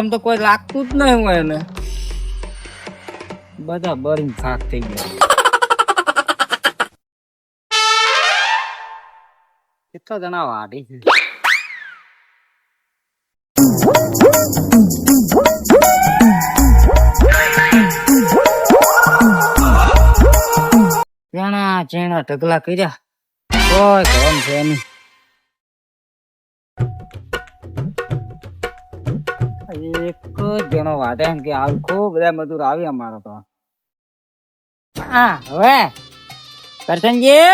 શરમ તો કોઈ લાગતું જ નહીં હોય એને. બધા બરીને ખાક થઈ ગયા. કેટલા જણા વાડી છે? ચેણા ઢગલા કર્યા, કોઈ કામ છે નહીં. એક જ જણો વાટે એમ કે આખો બધા મજૂર આવી અમારો તો. હા હવે કરશનજી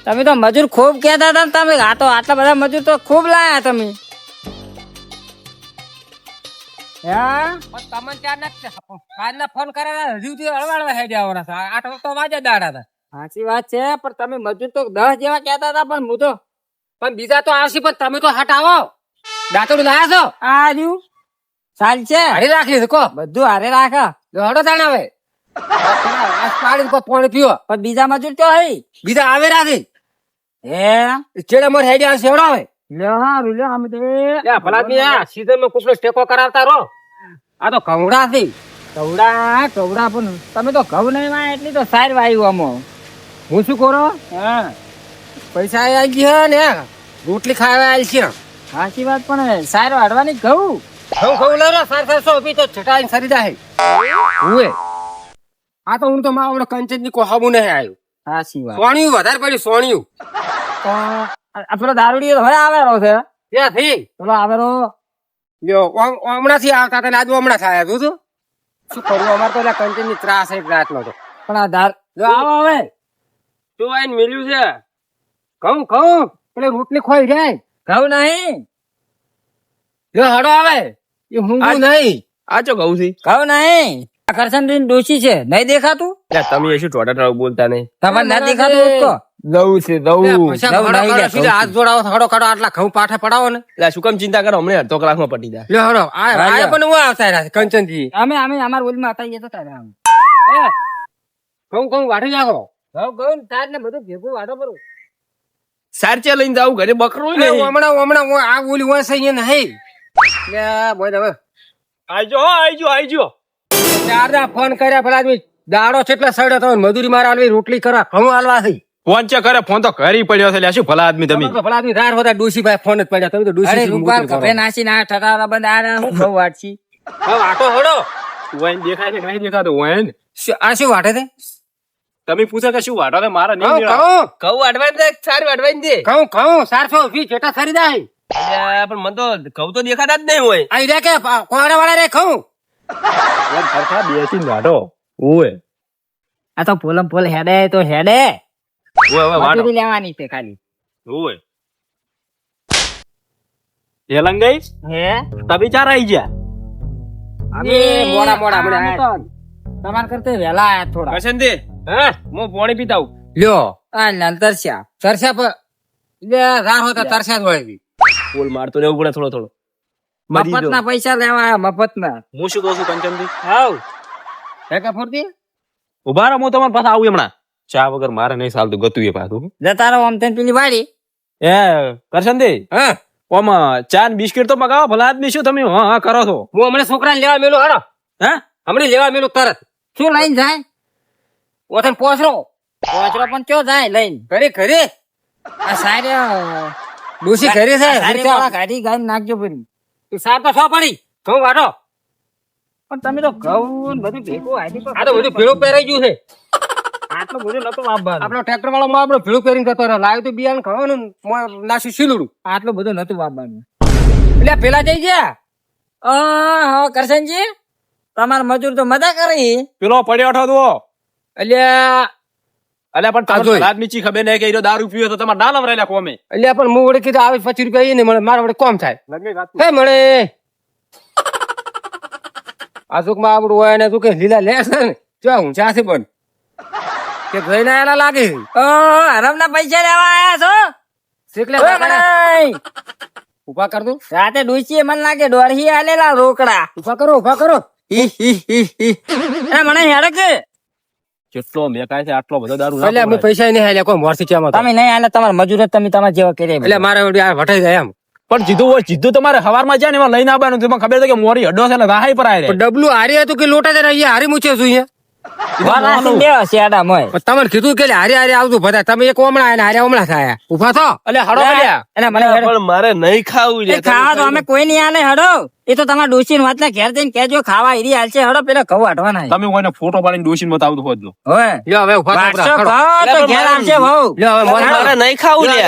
તમે તો મજૂર ખૂબ કહેતા હતા ને. તમે આ તો આટલા બધા મજૂર તો ખૂબ લાયા તમે. ફોન કરેલા હજુ હળવાળવા હેડે આવવાના છે. 8 વાગે વાજે દાડા હતા. સાચી વાત છે, પણ તમે મજૂર તો 10 જેવા કહેતા હતા. પણ હું તો પણ બીજા તો આવશે, પણ તમે તો હટ આવો. દાંતડું લાયા છો? આ રહ્યું ચાલ છે. હારે રાખી છે કો બધું હારે રાખ. હડો તાણ આવે પાણી પાણી પીવો. પણ બીજા મજૂર તો હઈ બીજા આવે રાખી ચેડે મોર હેડે આવશે. એવડો આવે ટેકો કરાવતા રહો. આ તો કવડા થી કવડા પણ તમે તો ઘઉં નહીં વાય એટલી તો સાર વાયુ આમો. હું શું કરો? હા પૈસા આવી ગયા ને રોટલી ખાવા આવી છે. સાચી વાત, પણ સાર વાડવાની ઘઉં ઘઉં લઈ લો. સાર 400 તો છટાઈ સરી જાય. આ તો હું તો મારા કંચન ની કોહાબુ નહીં આવ્યું. સાચી વાત, સોણિયું વધારે પડ્યું. સોણિયું પેલો દારૂડી હવે આવેલો છે ત્યાંથી. પેલો આવેલો હમણાં થી આવતા હતા. આજ હમણાં થાય તું શું કરું? અમારે તો કંચન ની ત્રાસ એક રાત નો. પણ આ દાર આવો હવે શું આઈને મેલ્યું છે? ઘઉં પેલે રોટલી ખોઈ જાય. ઘઉં નહીં હડો આવે એ હું નહીં. આ ચો ઘઉં છે? ઘઉં નહીં, કરશન ડોશી છે. નહીં દેખાતું? તમે શું ટોટા બોલતા નહીં? તમારે ના દેખાતું? દઉં છે દઉં. હાથ જોડાવો ખડો ખડો આટલા ઘઉં પાઠા પડાવો ને. એટલે શું કામ ચિંતા કરો? અમને અડધો કલાકમાં પટી જાય. હડો આ પણ હું આવતા રહ્યા કંચનજી. અમે અમાર ઓલમાં હતા એ તો તારે ઘઉં વાઢી નાખો. ઘઉં તાર ને બધું ભેગું વાઢો બરું. સારચે લઈને જાવ ઘરે બકરો હમણાં આ ઓલી વસ નહીં. આઈજો ફોન કર્યા પેલા દાડો કેટલા સડ્યો તો મજૂરી મારા આલવી રોટલી કરા ઘઉં હાલવા થઈ. ફોન ચે કરે? ફોન તો કરી પડ્યો છે. શું ભલા આદમી તમે? ભલા આદમી રાર હોતા ડોસી ભાઈ ફોન જ પડ્યા. તમે તો ડોસી રૂપાલ કપે નાસી ના ઠકારા બંધ આ હું ઘઉં વાટછી. હવે વાટો હડો. વૈન દેખાય છે નહીં દેખાતો? વૈન આ શું વાટે છે? તમે પૂછો કે શું વાટો? મારે નહીં ઘઉં વાટવાની દે. સારી વાટવાની દે. ઘઉં 420 જેટા ખરી જાય. પણ મને તો ઘઉં તો દેખાતા જ નહીં હોય. અહીં રે કે કોહરા વાળા રે ઘઉં બેસીને વાટો. ઓય આ તો પોલમ પોલ હેડે તો હેડે. ઓય વાટો લેવાની છે ખાલી. ઓય એલંગ ગઈ હે તબી ચાર આવી ગયા. અમે મોડા તમાર કરતે વેલા આયા થોડા. કશન દે હા હું પાણી પીતા આવું. લ્યો આ નાલ તરસ્યા પર લે રાહ હોતા તરસ્યા જ હોય. પોલ મારતો રહેવું પડે થોડો. મફતના પૈસા લેવા મફતના. હું શું કહું છું કંચનજી? હાવ હેકા ફોરતી ઉભા રહો. હું તમારી પાસે આવું હમણાં. ચા વગર મારે નહીં ચાલતું. ગતું એ પાછું જતા રહો આમ તેમ પેલી વાડી. એ કરશન દે હા ઓમ ચા ને બિસ્કિટ તો મગાવો. ભલા આદમી શું તમે હા કરો છો? હું હમણાં છોકરાને લેવા મેલું. હડો હા હમણાં લેવા મેલું તરત. શું લઈને જાય? ઓથન પોચરો પણ ચો જાય લઈને ઘરે આ સારે ડોસી ઘરે છે. ગાડી ગાડી નાખજો ફરી. તું સાર તો છો પડી ઘઉં વાટો. પણ તમે તો ઘઉં બધું ભેગું આ તો બધું ભેળું પહેરાઈ ગયું છે. આટલું બધું નતું વાપવાનું. આપણો ટ્રેક્ટર વાળો માં આપણો ભેળું પહેરીને જતો રહ્યો. લાવ્યું તો બિયારણ ખાવાનું નાસી શીલુડું. આટલું બધું નતું વાપવાનું. એટલે પેલા જઈ ગયા કરશનજી તમારા મજૂર તો મજા કરી. પેલો પડ્યો હતો તો અલ્યા પણ આદમી ચી ખબર નહીં કે દારૂ પીવે તો તમારે ના લવરાયેલા કોમે. એટલે પણ હું વડે કીધું આવે 25 રૂપિયા ને મળે મારા વડે કોમ થાય. હે મળે આ સુખમાં આપણું હોય ને તું કે લીલા લે છે ને જો હું ચાથી પણ કે જઈને આયેલા લાગે. હરામના પૈસા લેવા આયા છો? શીખલે ઉભા કર દઉં. રાતે ડોસી મને લાગે દોડહી આલેલા રોકડા. ઉભા કરો મને હેડે કે કેટલો મેકાય છે આટલો બધો દારૂ એટલે અમે પૈસા નહીં હાલ્યા કોઈ મોરથી ચેમાં તો. તમે નહીં આલે તમારા મજૂર જ તમે તમારા જેવા કરે એટલે મારે આ વટાઈ જાય એમ પણ જીધું હોય જીધું તમારે હવારમાં જાય ને એમાં લઈને આવવાનું તમને ખબર છે કે મોરી હડો છે ને રાહાઈ પર આય પણ ડબલું હારી હતું કે લોટા જરા અહીંયા હારી મૂકે છું અહીંયા શેડા તમને કીધું કે હારી હારી આવતું બધા તમે એક ઓમણા આયા ને હારે ઓમણા થયા ઉભા થો એટલે હડો મળ્યા એટલે મને પણ મારે નહીં ખાવું છે. ખાવા તો અમે કોઈ નહીં આલે હડો એ તો તમારા ડોશી વાત ના ઘેર જઈને કેજો ખાવા ઈરી હાલશે હડો પેલા ઘઉં વાટવાના તમે કોઈને ફોટો પાડીને ડોશીને બતાવતું હોત લો હવે લ્યો હવે ઉભા થો વાટશો ખડો. ખાઓ તો ઘેર આવશે વહુ લ્યો હવે મોરે મારે નહીં ખાવું છે.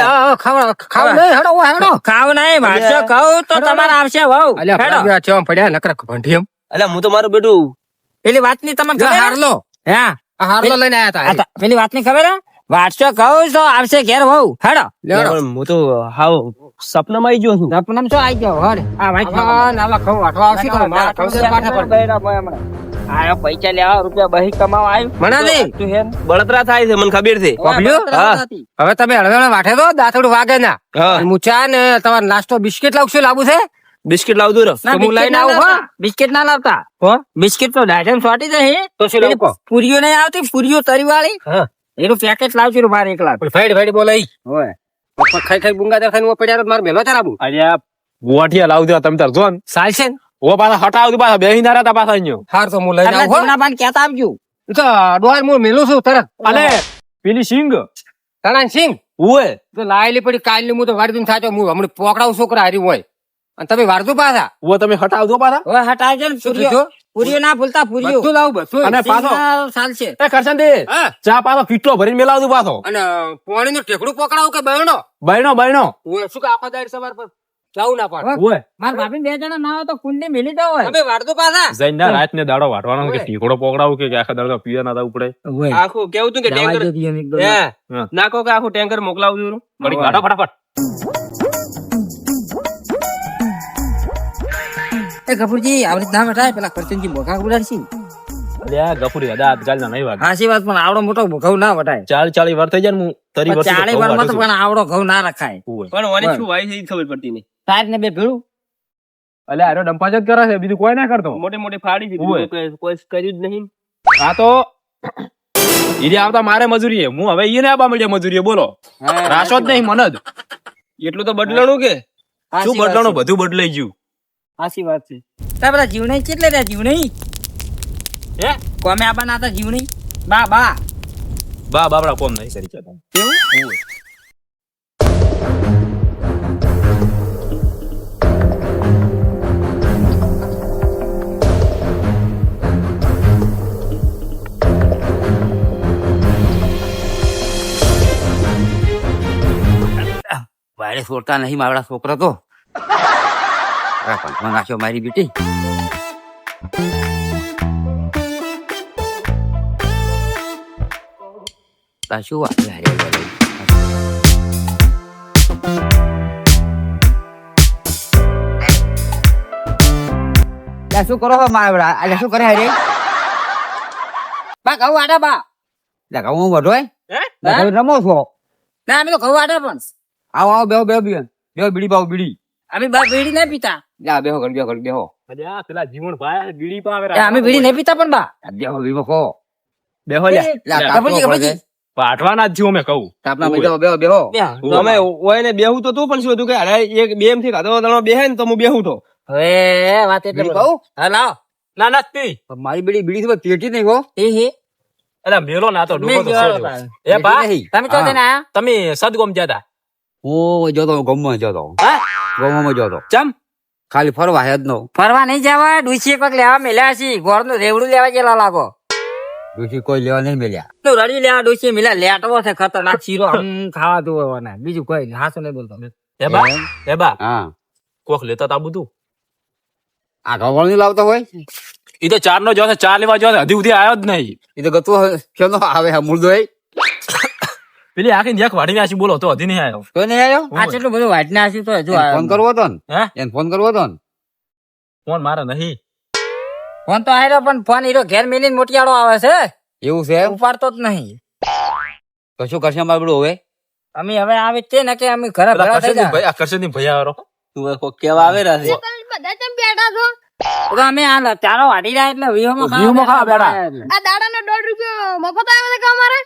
ખાવ નહીં હેડો ઓ હેડો ખાવ નહીં વાટશો ખાવ તો તમારે આવશે વહુ અલ્યા હેડો પડ્યા ચેમ પડ્યા નકર ભંઠી એમ અલ્યા હું તો મારું બેટું પેલી વાત ની તમને ખબર હે? હારલો હા આ હારલો લઈને આયા આ તા તો પેલી વાત ની ખબર હે? વાટશો ખાવ તો આવશે ઘેર વહુ હેડો લેડો પણ હું તો હાવ સપનામાં આવી ગયો છું. સપનામાં શું આવી જાવ હડ આ વાંચ આ નાલા ખવ વાટવા આવશે તો મારા ખવસે પાઠા પર આયો પૈસા લેવા રૂપિયા બહી કમાવા આવ્યું મનાલી તું હેન બળતરા થાય છે મને ખબર છે. કોપલ્યું? હા. હવે તમે હળવે વાટે દો દાંતડું વાગે ના હા હું ચા ને તમારો નાસ્તો બિસ્કિટ લાવશો લાવું છે બિસ્કિટ લાવજો રો. ના, તો હું લઈને બિસ્કિટ ના આવું, હો? લાવતા. બિસ્કિટ ના લાવતા હો? બિસ્કિટ તો ડાયરેક્ટ સોટી જશે તો શું લાવું કહો? પૂરીઓ નહીં આવતી પૂરીઓ તરી વાળી હા. એનું પેકેટ લાવજો રું બાર 1 લાખ ફાઈડ ફાઈડ બોલાઈ હોય પપ્પા ખાઈ ખાઈ બુંગા દેખાઈને હું પડ્યા તો મારે મેલો ચલાવું અરે ગોઠિયા લાવજો તમે તાર જો ને ચાલશે ને ઓ પાછા હટાવતું પાછા બેહી ના રહેતા પાછા અહીંયા હાર તો હું લઈને એટલે આવું હો. જીવના બાન કહેતા આવજો ઈ તો ડોહાર હું મેલું છું તરત અને પેલી સિંગ તણાન સિંહ ઓય તો લાયેલી પડી કાલની હું તો વારદીન થાચો હું હમણાં પોકડાવું છોકરા હારી હોય અને તમે વારદું પાછા ઓ તમે હટાવજો પાછા હવે હટાવજો ને શું પૂરીઓ કીધું? પૂરીઓ ના ભૂલતા પૂરીઓ બધું લાવું બધું અને પાછો સિંગના ચાલશે એ કરશન હા ચા પાછો ફીટલો ભરીને મેલાવતું પાછો અને પાણીનું ટેકડું પકડાવું કે બહેનો બહેનો હું શું કે આખો દાડ સવાર પર જાવું ના પડે ઓય મારા ભાભી 2 જણા ના હોય તો કુંડી મેલી દો હોય તમે વારદું પાછા જઈને ના રાત ને દાડો વાટવાનો કે ટીકડો પોકડાવું કે આખા દાડો પીવા ના દાવું પડે આખું કેવું તું કે દવા ટેન્કર જો દીયો ને એક દો. હે નાખો કે આખું ટેન્કર મોકલાવું છું. ઘડીક વાટો ફટાફટ એ કપૂરજી આવી રીતના વટાય પેલા કરચનજી બોખા ઉડાડશી અલ્યા ગફુરી હદા આજકાલ ના નહીં વાગે હાસી વાત પણ આવડો મોટો ઘઉં ના વટાય 40 વર્ષ થઈ જાય ને હું તરી વર્ષ 40 વારમાં તો પણ આવડો ઘઉં ના રખાય પણ મને શું વાય છે ઈ ખબર પડતી નહીં. તાર ને બે ભેળું અલ્યા આરો ડંપાજ જ કરે છે બીજું કોઈ ના કરતો મોટે મોટે ફાડી છે ઓય. બીજું કોઈ કર્યું જ નહીં. આ તો ઈરે આવતા મારે મજૂરી હે. હું હવે ઈને આબા મળ્યા મજૂરી બોલો રાશો જ નહીં મન જ એટલું તો બદલાણું કે શું બદલાણું બધું બદલાઈ ગયું હાસી વાત છે તાર બધા જીવ નહીં કેટલે રહ્યા જીવ નહીં હે કોમે આબા ના હતા જીવ નહીં બા બા બા બાબડા કોમ નહીં કરી જતા વાડે છોડતા નહીં માવડા છોકરો તો પંચમાં નાખ્યો મારી બેટી શું વાત છે હારે હારે. લા, શું કરો છો માવડા અલ્યા શું કરે હારે બા ઘઉં વાડે બા લા ઘઉં વધો રમો છો ના અમે તો ઘઉં વાડે પણ આવો આવો બેહો બેહો બેહો બીડી પાવ બીડી અમે બા બીડી નહીં પીતા લા બેહો ઘર બેહો અલ્યા પેલા જીવણ ભાઈ બીડી પાવે અમે બીડી નહીં પીતા પણ બા બેહો બીમો ખો બેહો લ્યા કપૂરજી પાઠવાના જ છું અમે કહું તાપના બેહો બેહો બેહો તમે ઓય ને બેહું તો તું પણ શું હતું કે અરે એક બે એમ થી ખાધો દણો બેહે ને તો હું બેહું તો હવે વાત એટલે કહું હા લાવ ના ના પી મારી બીડી થી પેટી નહીં હો એ અલ્યા મેલો ના તો ડૂબો તો છે એ બા તમે તો તેને આયા તમે સદગોમ જતા હું જોતો ગમમાં જોતો હા ગમમાં જોતો ચમ ખાલી ફરવા હેદ નો ફરવા નહીં જવા ડુસી પગ લેવા મેલ્યા છી ગોળ નું રેવડું લેવા ગયેલા લાગો ડુસી કોઈ લેવા નહીં મેલ્યા તો રડી લેવા ડુસી મેલ્યા લેટવો છે ખતરનાક શીરો ખાવા તો હોવાના બીજું કોઈ નહીં હાસો નહીં બોલતો એ બા હા કોક લેતા તા બધું આ ગવળ નહીં લાવતો હોય ઈ તો 4 નો જો છે 4 લેવા જો છે હજી સુધી આવ્યો જ નહીં એ તો ગતું કેમ આવે મૂળદો પેલી આખી નેક વાડીને આછી બોલો તો હજી નહીં આવ્યો તો નહીં આવ્યો આ કેટલું બધું વાટ ને આસી તો હજુ ફોન કરવો હતો ને હે એને ફોન કરવો હતો ને ફોન મારે નહીં ફોન તો આવ્યો પણ ફોન હીરો ઘેર મેલીને મોટિયાળો આવે છે એવું છે ઉપાડતો જ નહીં તો શું કરશે અમારે બધું હવે અમે હવે આવી જ છે ને કે અમે ઘરે ભેળા થઈ જાય આકર્ષણ ની ભૈયા વાળો તું કોક કેવા આવે રહ્યા છે તમે બધા ચમ બેઠા છો તો અમે આ ચારો વાટી રહ્યા એટલે વીહોમાં વીહોમાં ખાવા બેઠા. આ દાડાનો 1.5 રૂપિયો મફત આવ્યો છે કે અમારે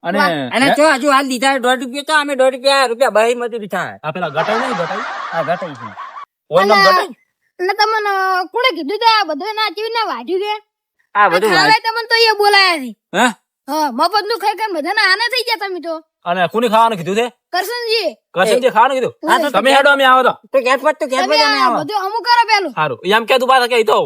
અને અને જો હજુ હાલ દીધા 1.5 રૂપિયા તો અમે 1.5 રૂપિયા બહી મજૂરી થાય. આ પેલા ગટાઈ નહીં ગટાઈ આ ઘટાઈ છે. ઓન નામ ગટાઈ ને તમને કોણે કીધું તા બધું ના ચીવી ના વાઢ્યું કે આ બધું ખાવાય તમને તો એ બોલાયા છે હે હા મફત નું ખાઈ ખાઈ બધાને આને થઈ ગયા તમે તો અને કોની ખાવાનું કીધું છે કરશનજી કરશનજી ખાવાનું કીધું હા, તો તમે હેડો અમે આવો તો તો કેટ પટ તો કેટ તમે પટ અમે આ આવો. બધું અમુક કરો પેલું સારું એમ કેતું પાછા કે ઈ તો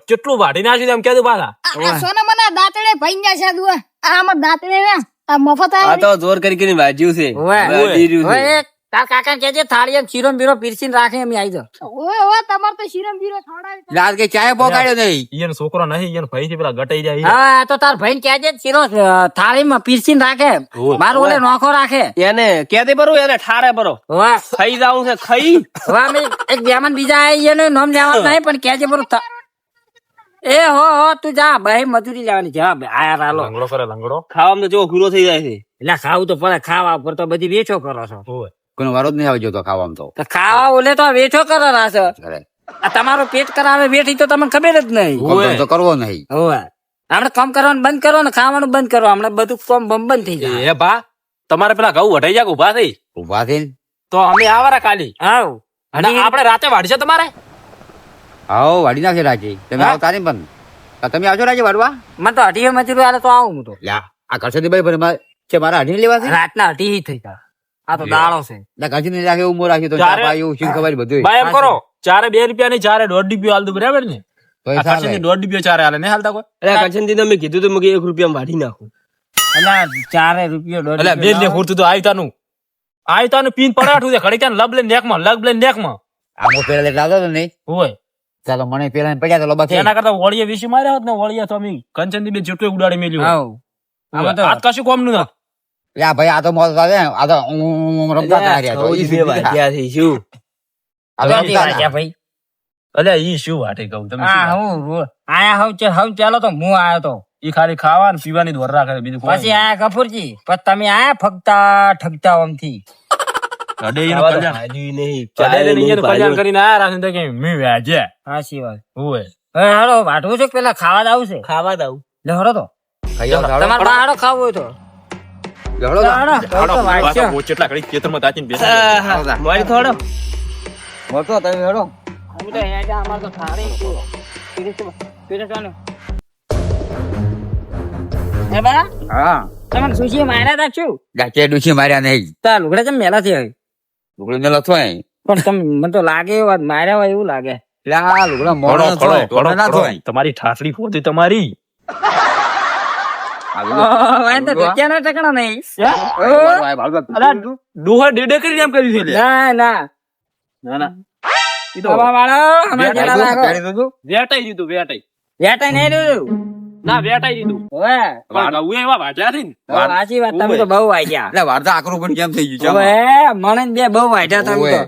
કેટલું વાઢી નાખ્યું એમ કેતું પાછા આ સોના મને દાંતડે ભાઈ ગયા છે દુઆ આ અમાર દાંતડે ને આ મફત આ આવ્યો તો જોર કરી કરીને વાજ્યું છે ઓવે. હવે અડી રહ્યું છે. ઓય તાર કાકા કેજે થાળી એમ શીરો બીરો પીરસીને રાખે અમે આવી જાવ. ઓય ઓય તમાર તો શીરમ બીરો છોડાવી રાત કે ચાય પોકાડ્યો નહીં. ઈયન છોકરો નહીં ઈયન ભાઈ થી પેલા ગટાઈ જાય હા તો તાર ભાઈ કેજે શીરો થાળીમાં પીરસીને રાખે. મારો ઓલે નોખો રાખે. એને કેદે બરો એને ઠારે બરો વાહ ખાઈ જાવું છે ખાઈ વાહ અમે એક બેમાન બીજા આયા એનું નામ લેવાનું નહીં પણ કેજે બરો એ હો તું જા ભાઈ મજૂરી લેવાની છે. હા આયા રાલો લંગડો કરે લંગડો ખાવામાં તો જો ઘૂરો થઈ જાય છે એટલે ખાવું તો પડે. ખાવા ઉપર તો બધી વેચો કરો છો. કોઈનો વારો જ નહીં આવજો તો ખાવામાં તો તો ખાવા ઓલે તો વેચો કરો રાસો. કરે. આ તમારો પેટ કરાવે વેઠી તો તમને ખબર જ નહીં. કોમ તો કરવો નહીં. હોવે આપણે કામ કરવાનું બંધ કરો ને ખાવાનું બંધ કરો. હમણાં બધું કામ બંધ થઈ જાય. એ બા તમારે પેલા ઘઉં વઢાઈ જાય ઉભા થઈ ઉભા થઈને તો અમે આવારા કાલી આવ અને આપણે રાતે વાઢશે તમારે આવો વાડી નાખે રાખી તમે આવો તારે પણ તમે આવજો રાજે વાડવા મને તો અઢી મજૂરી આલે તો આવું હું તો. લ્યા આ કરશે ભાઈ પણ છે મારા અઢી લેવા છે રાતના અઢી થઈ ગયા. આ તો દાડો છે. કરશે નહીં રાખે ઉમો રાખી તો ચારે- એવું શીખ ખબર બધું બા એમ કરો ચારે 2 રૂપિયા નહીં ચારે 1.5 રૂપિયા હાલતું બરાબર ને તો આ કરશનજી 1.5 રૂપિયા ચારે હાલે નહીં હાલતા કોઈ એટલે કરશનજી ને મેં કીધું તો મેં 1 રૂપિયા વાઢી નાખું એટલે 4 રૂપિયા એટલે બે ને ખૂરતું તો આયતાનું પીન પડાઠું છે ઘડી ત્યાં લબ લઈને નેકમાં આમો પેલા એટલે આવતો નહીં હોય ચાલો મને પેલા પડ્યા તો લોબા થઈ એના કરતા વળીએ વિશે માર્યા હોત ને વળીએ તો અમે કંચનની બેન જેટલું ઉડાડી મેલ્યું આવ આમાં તો આ કશું કોમ નું નથી લ્યા ભાઈ આ તો મોત આવે આ તો રમતા રહ્યા તો ઈ બે વાગ્યા છે શું આ તો કેટલી વાગ્યા ભાઈ? અલ્યા ઈ શું વાટે કહું તમે આ હું આયા હવ ચાલો તો હું આયો તો ઈ ખાલી ખાવા ને પીવાની દોર રાખે બીજું કોઈ પછી આયા કપૂરજી પછી તમે આયા ફગતા ઠગતા આમથી અડે એનું ખાવા તો કલ્યાણ ભાજ્યું નહીં અડે ચાય એને નહીં, એનું કલ્યાણ ભાજ્યું. કરીને આયા રાખે ને તો કે મી વ્યાજે સાચી વાત. હોય હવે હાલો વાટવું છે કે પેલા ખાવા દાવું છે? ખાવા દઉં લે હળો તો ખાઈ આવો ધાડો. તમારે બહાર ખાવું હોય તો ધાડો તો. હાલો, તો વાંચો. કેટલા ઘડી ખેતરમાં તાચીને બેસા મારી થોડો મોટો તમે હેડો અમે તો અહીંયા અમારે તો થાળી છે. પીરસવાનું. હે બા હા તમને સુશી માર્યા તા શું? ગાચે ડૂસી માર્યા નહીં તા લુગડા ચમ મેલા થી આવી લુગડું ને લથો અહીં પણ તમે મને તો લાગે એવા માર્યા હોય એવું લાગે. લ્યા લુગડા મોડો ના થોય, મોડો ના થોય. તમારી ઠાસડી પોતી તમારી આ લુગડું. વાંધો તો ધોતિયાનો ઠેકાણો નહીં. મારું આ ભાડું. અલા ડોહા ડેડે કરીને એમ કર્યું છે લે ના ના ના ના ઈ તો બાબા વાળો હમણાં જેલા લાગો. પહેરી દીધું? વેટાઈ દીધું વેટાઈ વેટાઈ નહીં રહ્યું. ના વેટાઈ દીધું ઓવે. વાળા એવા વાટ્યા છે ને સાચી વાત તમે તો બહુ વાગ્યા. એટલે વાર્તા આકરું પણ કેમ થઈ ગયું છે આમાં? ઓવે મને બે બહુ વાગ્યા તમે તો. ઓવે.